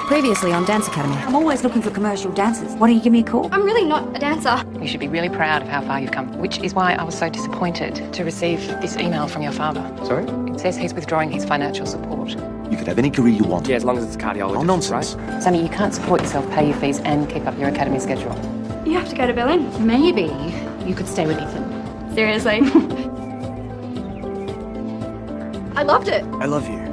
Previously on Dance Academy. I'm always looking for commercial dancers. Why don't you give me a call? I'm really not a dancer. You should be really proud of how far you've come, which is why I was so disappointed to receive this email from your father. Sorry? It says he's withdrawing his financial support. You could have any career you want. Yeah, as long as it's a cardiologist. Oh, nonsense. Right? Sammy, you can't support yourself, pay your fees and keep up your academy schedule. You have to go to Berlin. Maybe you could stay with Ethan. Seriously. I loved it. I love you.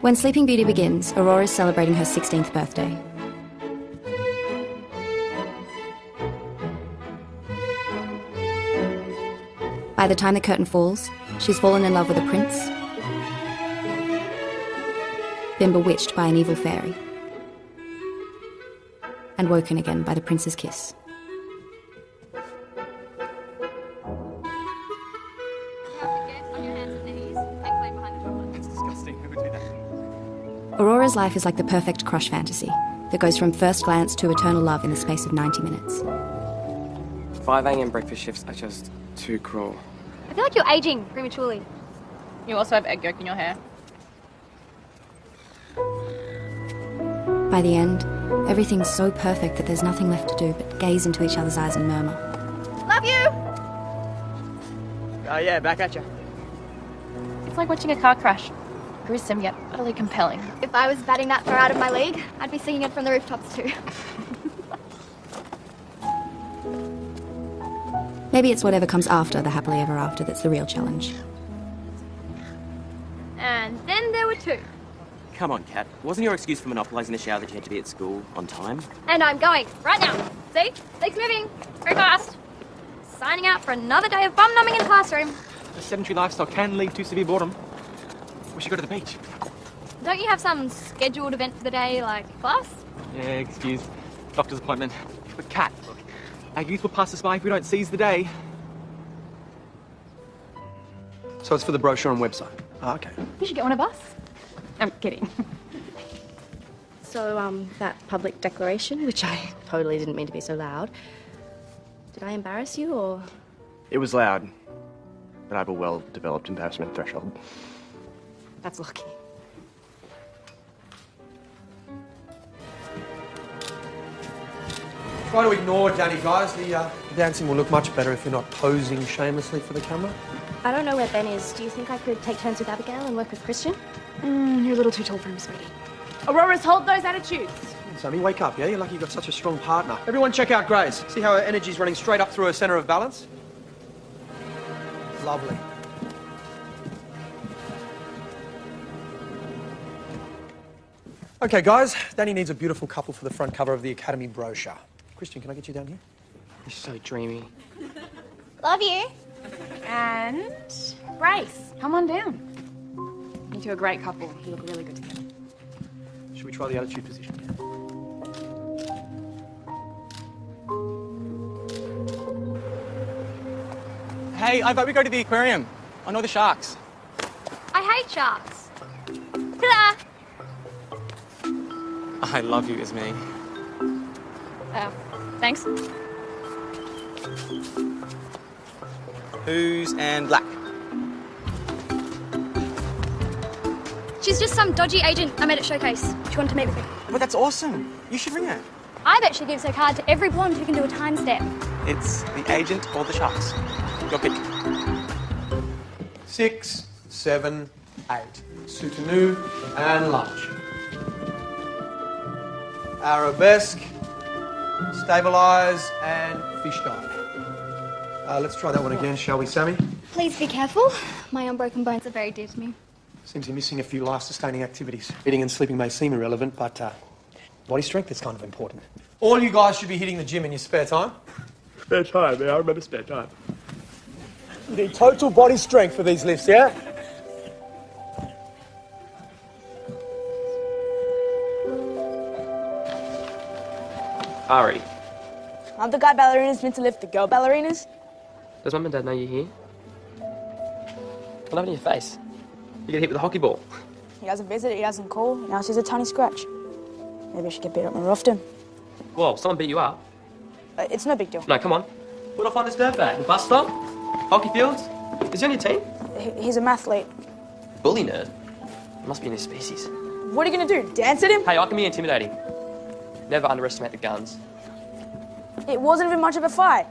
When Sleeping Beauty begins, Aurora's celebrating her 16th birthday. By the time the curtain falls, she's fallen in love with a prince, been bewitched by an evil fairy, and woken again by the prince's kiss. Aurora's life is like the perfect crush fantasy that goes from first glance to eternal love in the space of 90 minutes. 5 a.m. breakfast shifts are just too cruel. I feel like you're aging prematurely. You also have egg yolk in your hair. By the end, everything's so perfect that there's nothing left to do but gaze into each other's eyes and murmur. Love you! Oh yeah, back at you. It's like watching a car crash. Gruesome yet utterly compelling. If I was batting that far out of my league, I'd be singing it from the rooftops too. Maybe it's whatever comes after the happily ever after that's the real challenge. And then there were 2. Come on, Kat. Wasn't your excuse for monopolising the shower that you had to be at school on time? And I'm going right now. See? Legs moving. Very fast. Signing out for another day of bum numbing in the classroom. The sedentary lifestyle can lead to severe boredom. We should go to the beach. Don't you have some scheduled event for the day, like class? Yeah, excuse. Doctor's appointment. But Kat, look, our youth will pass us by if we don't seize the day. So it's for the brochure and website. Ah, okay. You should get on a bus. I'm kidding. So, that public declaration, which I totally didn't mean to be so loud, did I embarrass you, or...? It was loud, but I have a well-developed embarrassment threshold. That's lucky. Try to ignore Danny, guys. The dancing will look much better if you're not posing shamelessly for the camera. I don't know where Ben is. Do you think I could take turns with Abigail and work with Christian? You're a little too tall for him, sweetie. Aurora's hold those attitudes. Sammy, wake up, yeah? You're lucky you've got such a strong partner. Everyone check out Grace. See how her energy's running straight up through her centre of balance? Lovely. Okay, guys, Danny needs a beautiful couple for the front cover of the Academy brochure. Christian, can I get you down here? You're so dreamy. Love you. And Grace, come on down. You two are a great couple. You look really good together. Should we try the attitude position? Hey, I thought we go to the aquarium. I know the sharks. I hate sharks. Ta-da! I love you, Ismay. Thanks. Who's and black? She's just some dodgy agent I met at Showcase. She wanted to meet with me. But that's awesome. You should ring her. I bet she gives her card to every blonde who can do a time step. It's the agent or the sharks. Your pick. 6, 7, 8. Soutenu and lunch. Arabesque, stabilise and fish dive. Let's try that one again, shall we, Sammy? Please be careful. My unbroken bones are very dear to me. Seems you're missing a few life-sustaining activities. Eating and sleeping may seem irrelevant, but Body strength is kind of important. All you guys should be hitting the gym in your spare time. Spare time, yeah, I remember spare time. You need total body strength for these lifts, yeah? Ari, Aren't the guy ballerinas meant to lift the girl ballerinas? does Mum and Dad know you're here? What happened to your face? You get hit with a hockey ball. He doesn't visit, he doesn't call, he now sees a tiny scratch. Maybe I should get beat up more often. Whoa, someone beat you up? It's no big deal. No, come on. Where'd I find this dirtbag? The bus stop? Hockey fields? Is he on your team? He's a mathlete. Bully nerd? Must be in his species. What are you gonna do, dance at him? Hey, I can be intimidating. Never underestimate the guns. It wasn't even much of a fight.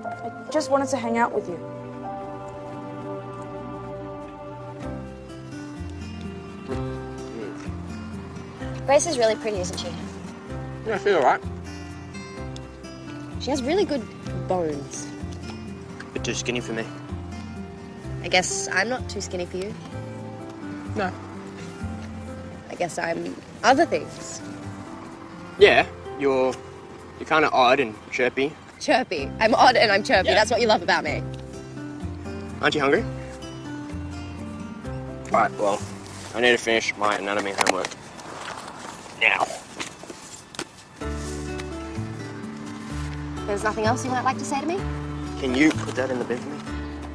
I just wanted to hang out with you. Grace is really pretty, isn't she? Yeah, I feel alright. She has really good bones. Bit too skinny for me. I guess I'm not too skinny for you. No. I guess I'm other things. Yeah, you're kind of odd and chirpy. Chirpy. I'm odd and I'm chirpy. Yeah. That's what you love about me. Aren't you hungry? Alright, well, I need to finish my anatomy homework. Now. There's nothing else you might like to say to me? Can you put that in the bin for me?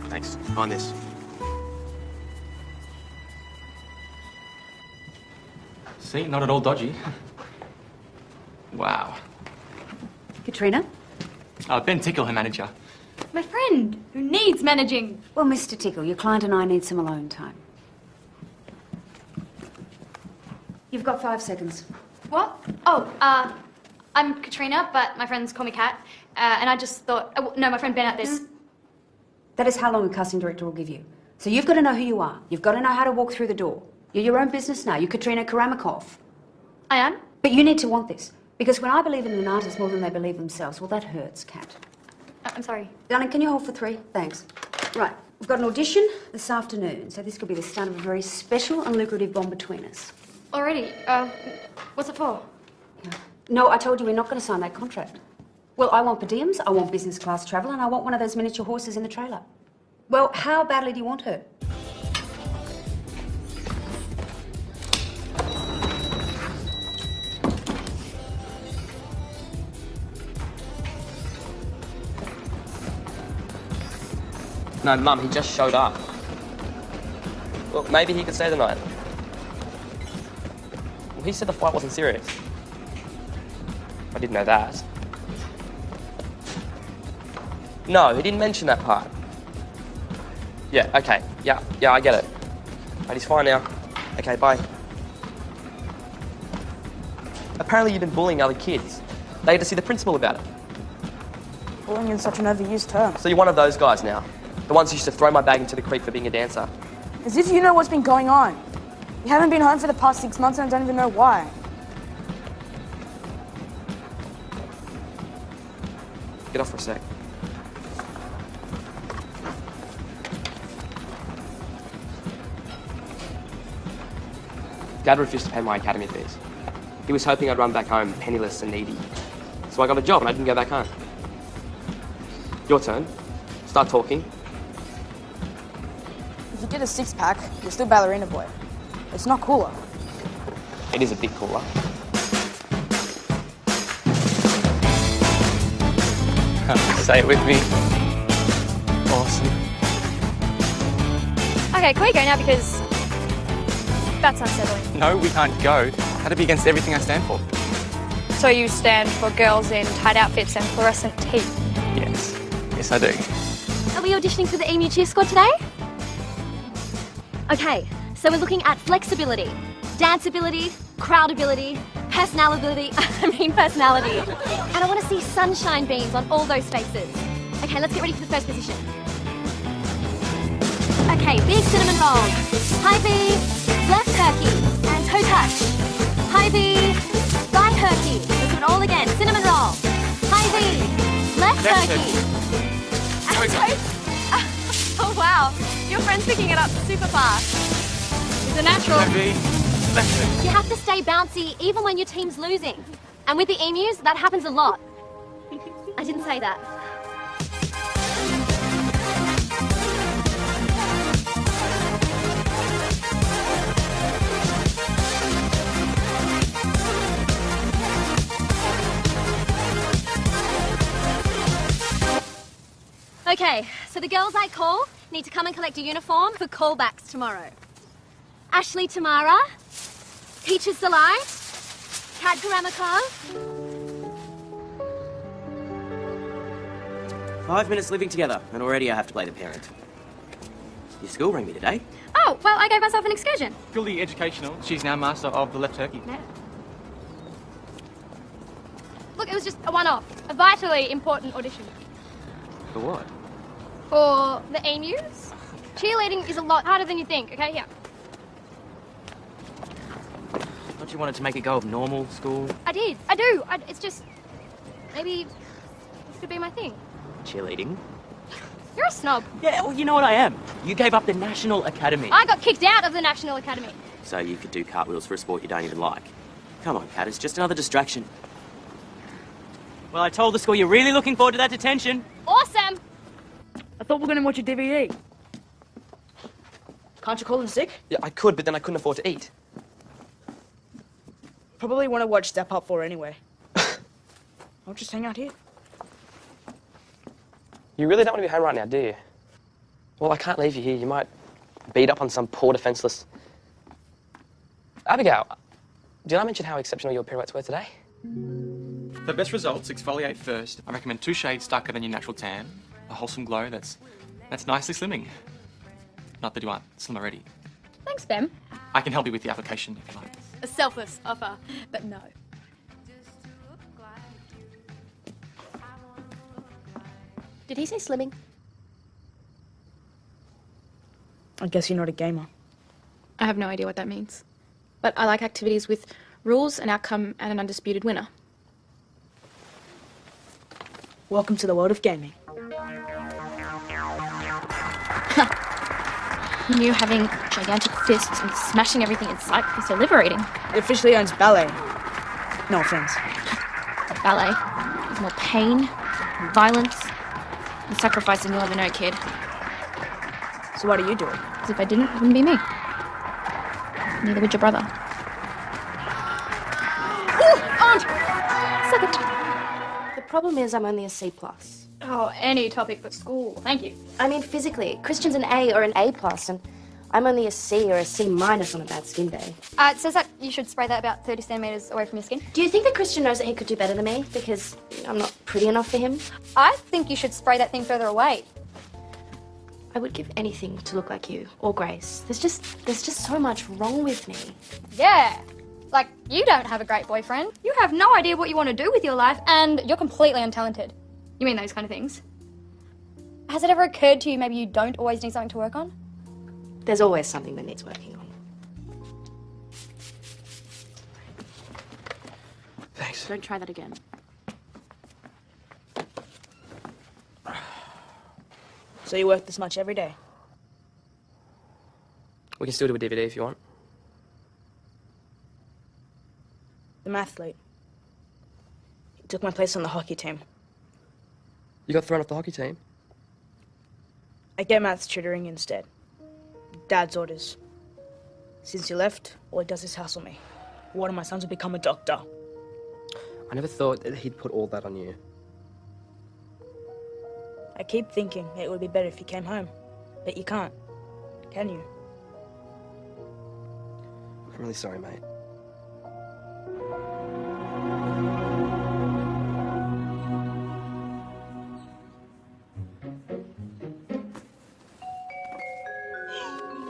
Thanks. On this. See, not at all dodgy. Wow. Katrina? Ben Tickle, her manager. My friend, who needs managing. Well, Mr. Tickle, your client and I need some alone time. You've got 5 seconds. What? Oh, I'm Katrina, but my friends call me Kat. And I just thought, no, my friend Ben at this. That is how long a casting director will give you. So you've got to know who you are. You've got to know how to walk through the door. You're your own business now. You're Katrina Karamakov. I am? But you need to want this. Because when I believe in an artist more than they believe themselves, well, that hurts, Kat. I'm sorry. Darling, can you hold for 3? Thanks. Right, we've got an audition this afternoon, so this could be the start of a very special and lucrative bond between us. Already? What's it for? No, I told you we're not going to sign that contract. Well, I want per diems, I want business class travel, and I want one of those miniature horses in the trailer. Well, how badly do you want her? No, Mum, he just showed up. Well, maybe he could stay the night. Well, he said the fight wasn't serious. I didn't know that. No, he didn't mention that part. Yeah, okay. Yeah, I get it. But he's fine now. Okay, bye. Apparently you've been bullying other kids. They had to see the principal about it. Bullying is such an overused term. So you're one of those guys now. The ones who used to throw my bag into the creek for being a dancer. As if you know what's been going on. You haven't been home for the past 6 months and I don't even know why. Get off for a sec. Dad refused to pay my academy fees. He was hoping I'd run back home penniless and needy. So I got a job and I didn't go back home. Your turn. Start talking. If you get a 6-pack, you're still ballerina boy. It's not cooler. It is a bit cooler. Say it with me. Awesome. Okay, can we go now because that's unsettling. No, we can't go. That'd be against everything I stand for. So you stand for girls in tight outfits and fluorescent teeth? Yes. Yes, I do. Are we auditioning for the EMU Cheer Squad today? Okay, so we're looking at flexibility, danceability, crowdability, personality. And I want to see sunshine beams on all those faces. Okay, let's get ready for the first position. Okay, big cinnamon roll. High V, left herky, and toe touch. High V, right herky. Let's do it all again. Cinnamon roll. High V, left herky. And toe... Oh, wow. Your friend's picking it up super fast. He's a natural. Heavy. You have to stay bouncy even when your team's losing. And with the emus, that happens a lot. I didn't say that. Okay, so the girls I call need to come and collect a uniform for callbacks tomorrow. Ashley Tamara, Peaches Delight, Kat Karamakov. 5 minutes living together, and already I have to play the parent. Your school rang me today. Oh, well, I gave myself an excursion. Purely educational. She's now master of the left turkey. Yeah. Look, it was just a one-off. A vitally important audition. For what? For the emus. Cheerleading is a lot harder than you think, okay? Here. Thought you wanted to make it go of normal school. I did. I do. It's just... Maybe this could be my thing. Cheerleading? You're a snob. Yeah, well, you know what I am. You gave up the National Academy. I got kicked out of the National Academy. So you could do cartwheels for a sport you don't even like. Come on, Kat, it's just another distraction. Well, I told the school you're really looking forward to that detention. Awesome. I thought we were going to watch a DVD. Can't you call in sick? Yeah, I could, but then I couldn't afford to eat. Probably want to watch Step Up 4 anyway. I'll just hang out here. You really don't want to be home right now, do you? Well, I can't leave you here. You might beat up on some poor defenceless... Abigail, did I mention how exceptional your pirouettes were today? For best results, exfoliate first. I recommend 2 shades darker than your natural tan. A wholesome glow that's nicely slimming. Not that you aren't slim already. Thanks, Bem. I can help you with the application if you like. A selfless offer, but no. Did he say slimming? I guess you're not a gamer. I have no idea what that means. But I like activities with rules, an outcome, and an undisputed winner. Welcome to the world of gaming. Who knew having gigantic fists and smashing everything in sight was so liberating? It officially owns ballet. No offense. Ballet. There's more pain, and violence, and sacrifice than you'll ever know, kid. So why do you do it? Because if I didn't, it wouldn't be me. Neither would your brother. Aunt! Suck it. The problem is I'm only a C+. Oh, any topic but school. Thank you. I mean, physically, Christian's an A or an A+, and I'm only a C or a C- on a bad skin day. It says that you should spray that about 30 centimetres away from your skin. Do you think that Christian knows that he could do better than me because I'm not pretty enough for him? I think you should spray that thing further away. I would give anything to look like you or Grace. There's just so much wrong with me. Yeah. Like, you don't have a great boyfriend. You have no idea what you want to do with your life, and you're completely untalented. You mean those kind of things? Has it ever occurred to you maybe you don't always need something to work on? There's always something that needs working on. Thanks. Don't try that again. So you work this much every day? We can still do a DVD if you want. The mathlete. He took my place on the hockey team. You got thrown off the hockey team? I get maths tutoring instead. Dad's orders. Since he left, all he does is hassle me. One of my sons will become a doctor. I never thought that he'd put all that on you. I keep thinking it would be better if you came home. But you can't. Can you? I'm really sorry, mate.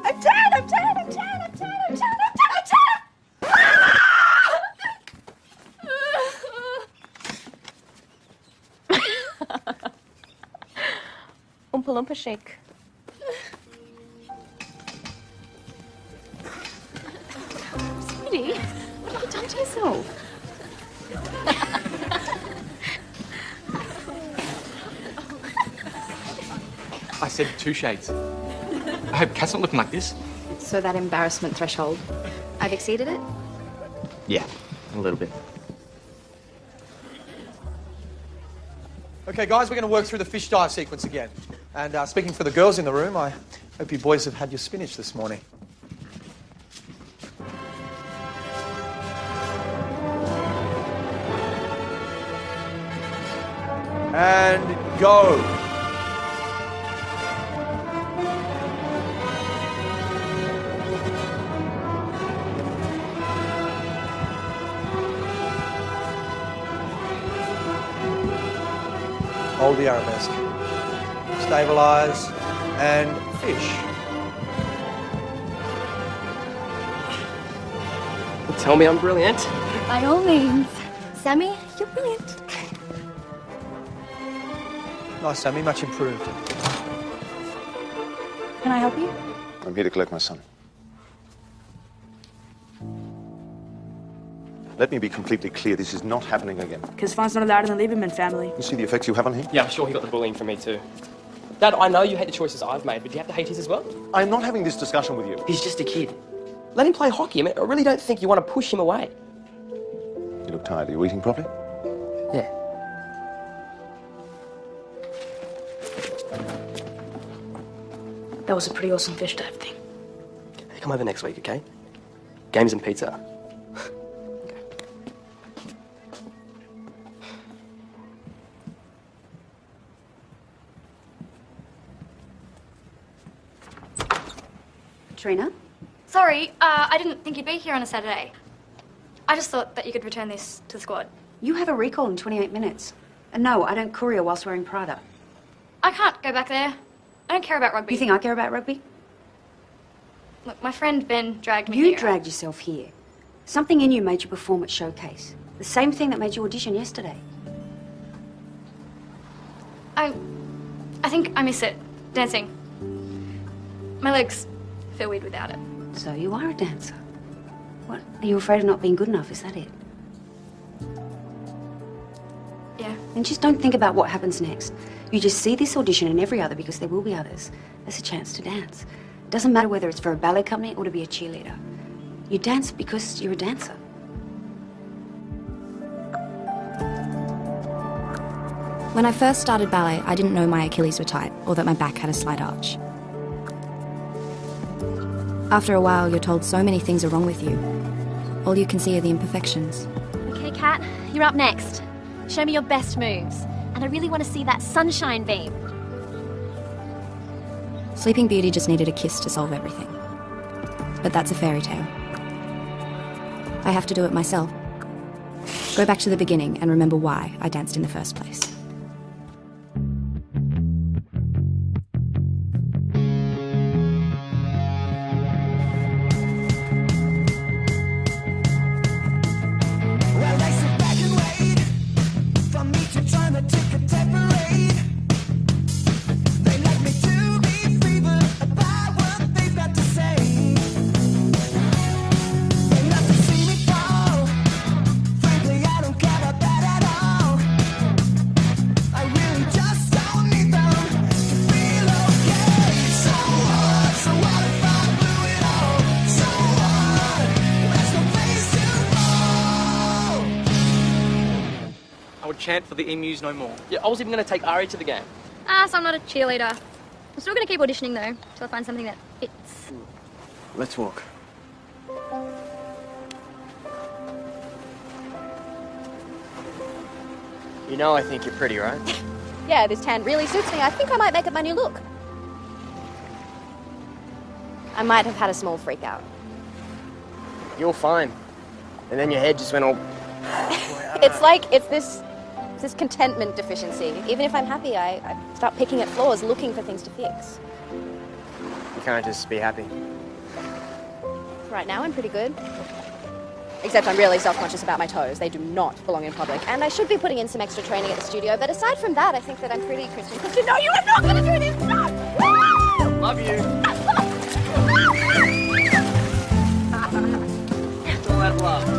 I'm tired, I'm tired, I'm tired, I'm tired, I'm tired, I'm tired, I'm tired! Oompa Loompa shake. Sweetie, what have you done to yourself? I said 2 shades. I hope Kat's not looking like this. So that embarrassment threshold. I've exceeded it? Yeah, a little bit. Okay, guys, we're going to work through the fish dive sequence again. And speaking for the girls in the room, I hope you boys have had your spinach this morning. And go. Hold the arabesque. Stabilise and fish. Tell me I'm brilliant. By all means. Sammy, you're brilliant. Nice, Sammy, much improved. Can I help you? I'm here to collect my son. Let me be completely clear, this is not happening again. Because fun's not allowed in the Lieberman family. You see the effects you have on him? Yeah, I'm sure he got the bullying from me too. Dad, I know you hate the choices I've made, but do you have to hate his as well? I'm not having this discussion with you. He's just a kid. Let him play hockey. I mean, I really don't think you want to push him away. You look tired. Are you eating properly? Yeah. That was a pretty awesome fish dive thing. Come over next week, okay? Games and pizza. Trina? Sorry, I didn't think you'd be here on a Saturday. I just thought that you could return this to the squad. You have a recall in 28 minutes. And no, I don't courier whilst wearing Prada. I can't go back there. I don't care about rugby. You think I care about rugby? Look, my friend Ben dragged me here. You dragged yourself here. Something in you made you perform at Showcase. The same thing that made you audition yesterday. I think I miss it. Dancing. My legs feel weird without it. So you are a dancer. What? Are you afraid of not being good enough? Is that it? Yeah. And just don't think about what happens next. You just see this audition and every other, because there will be others, as a chance to dance. It doesn't matter whether it's for a ballet company or to be a cheerleader. You dance because you're a dancer. When I first started ballet, I didn't know my Achilles were tight or that my back had a slight arch. After a while, you're told so many things are wrong with you. All you can see are the imperfections. Okay, Kat, you're up next. Show me your best moves. And I really want to see that sunshine beam. Sleeping Beauty just needed a kiss to solve everything. But that's a fairy tale. I have to do it myself. Go back to the beginning and remember why I danced in the first place. Chant for the emus no more. Yeah, I was even going to take Ari to the game. So I'm not a cheerleader. I'm still going to keep auditioning though, till I find something that fits. Let's walk. You know I think you're pretty, right? Yeah, this tan really suits me. I think I might make it my new look. I might have had a small freak out. You're fine. And then your head just went all... It's this contentment deficiency. Even if I'm happy, I start picking at flaws, looking for things to fix. You can't just be happy. Right now, I'm pretty good. Except I'm really self-conscious about my toes. They do not belong in public. And I should be putting in some extra training at the studio. But aside from that, I think that I'm pretty Christian. No, you are not going to do this! No! Love you. All that love.